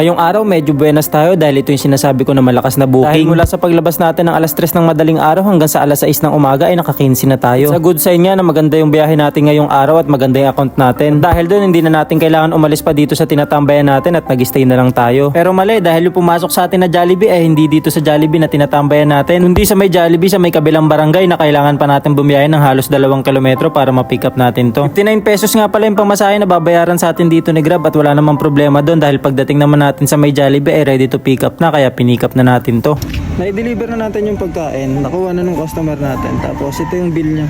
Ngayong araw medyo buenas tayo dahil ito yung sinasabi ko na malakas na booking. Dahil mula sa paglabas natin ng alas 3 ng madaling araw hanggang sa alas 6 ng umaga ay naka-15 na tayo. Sa good sign nga na maganda yung biyahe natin ngayong araw at maganda yung account natin. Dahil doon hindi na natin kailangan umalis pa dito sa tinatambayan natin at nag-stay na lang tayo. Pero mali dahil yung pumasok sa atin na Jollibee ay hindi dito sa Jollibee na tinatambayan natin. Kundi sa may Jollibee sa may kabilang barangay na kailangan pa natin bumiyahe ng halos 2 kilometro para ma-pick up natin to. 59 pesos nga pala yung pamasahe na babayaran sa atin dito ni Grab at wala namang problema doon dahil pagdating naman natin sa may Jollibee ay ready to pick up na kaya pinick up na natin to. Na-deliver na natin yung pagkain, nakuha na nung customer natin. Tapos ito yung bill niya,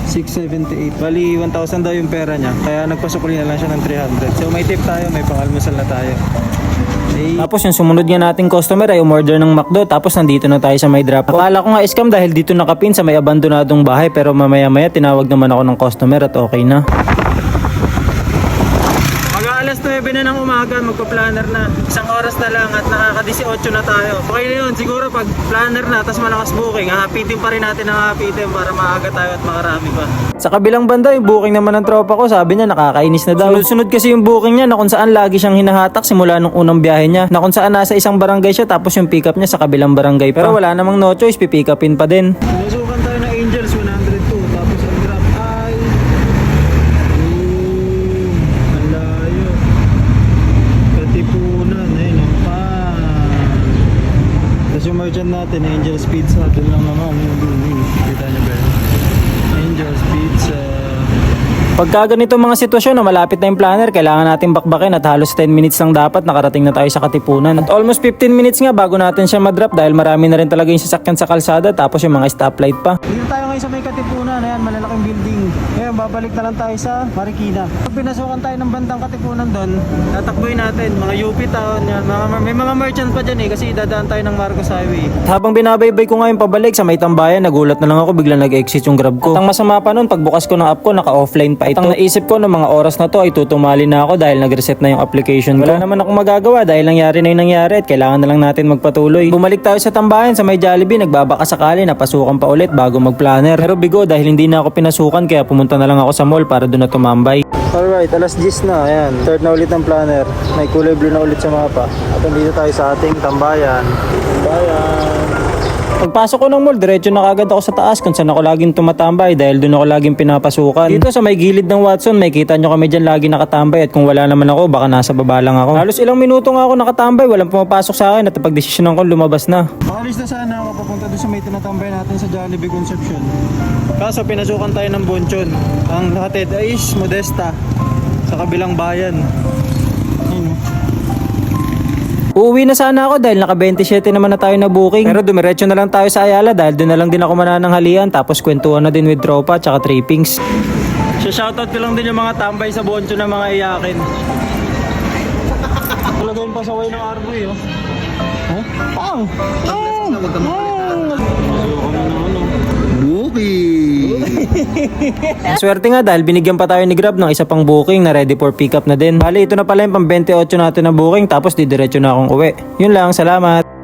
678. Bali 1,000 daw yung pera niya kaya nagpasukuli na lang siya ng 300. So may tip tayo, may pangalmusal na tayo. Tapos yung sumunod nga nating customer ay umorder ng McDo tapos nandito na tayo sa may drop. Akala ko nga scam dahil dito nakapin sa may abandonadong bahay pero mamaya-maya tinawag naman ako ng customer at okay na. Alas 9 na ng umaga, magpa-planner na. Isang oras na lang at nakaka-18 na tayo. Okay na yun, siguro pag planner na tapos malakas booking, hahapitin pa rin natin ang hahapitin para maaga tayo at makarami pa. Sa kabilang banda, yung booking naman ng tropa ko, sabi niya nakakainis na daw. Sunod-sunod kasi yung booking niya na kung saan lagi siyang hinahatak simula nung unang biyahe niya. Na kung saan nasa isang barangay siya tapos yung pick up niya sa kabilang barangay pa. Pero wala namang no choice, pipick upin pa din. Sinusukan tayo ng Angels 102 tapos ang drop ay yung merchant natin, Angel's Pizza. Doon lang naman yung kita nyo ba? Angel's Pizza. Pagka ganito mga sitwasyon na malapit na yung planner, kailangan natin bakbakin at halos 10 minutes lang dapat nakarating na tayo sa Katipunan. At almost 15 minutes nga bago natin siya madrop dahil marami na rin talaga yung sasakyan sa kalsada tapos yung mga stoplight pa. Dito tayo ngayon sa may Katipunan, ayan, malalaking building. Ngayon babalik na lang tayo sa Marikina. Pag pinasukan tayo ng bandang Katipunan doon, tatakboy natin, mga UP Town, yan, may mga merchant pa dyan kasi dadaan tayo ng Marcos Highway. At habang binabaybay ko ngayon pabalik sa may Tambayan, nagulat na lang ako biglang nag-exit yung Grab ko. At ang masama pa nun, pagbukas ko ng app ko, naka-offline pa ito. Ang naisip ko ng mga oras na to ay tutumali na ako dahil nag-reset na yung application ko. Wala naman akong magagawa dahil nangyari na yung nangyari at kailangan na lang natin magpatuloy. Bumalik tayo sa Tambayan sa may Jollibee, nagbabaka sakali na pasukan pa ulit bago mag-planner. Pero bigo dahil hindi na ako pinasukan kaya pumunta na lang ako sa mall para doon na tumambay. Alright, alas 10 na. Ayan, third na ulit ng planner. May kulay blue na ulit sa mapa. At nandito tayo sa ating Tambayan. Pagpasok ko ng mall, diretso na kagad ako sa taas kung saan ako laging tumatambay dahil doon ako laging pinapasukan. Dito sa may gilid ng Watson, may kita nyo kami dyan lagi nakatambay at kung wala naman ako, baka nasa baba lang ako. Halos ilang minuto nga ako nakatambay, walang pumapasok sa akin at pagdesisyonan ko lumabas na. Makalis na sana ako papunta doon sa may tinatambay natin sa Jollibee Conception. Kaso pinasukan tayo ng Bonchon. Ang hatid ay is Modesta sa kabilang bayan. Uuwi na sana ako dahil naka 27 naman na tayo na booking. Pero dumiretso na lang tayo sa Ayala dahil doon na lang din ako manananghalian tapos kwentuhan na din with tropa tsaka trippings. So shoutout ko lang din yung mga tambay sa Boncho na mga iyakin. Talagayin pa sa way ng Arboy oh. Huh? Pang! Swerte nga dahil binigyan pa tayo ni Grab ng isa pang booking na ready for pick up na din. Bali ito na pala yung pang 28 natin na booking tapos didiretso na akong uwi. Yun lang, salamat!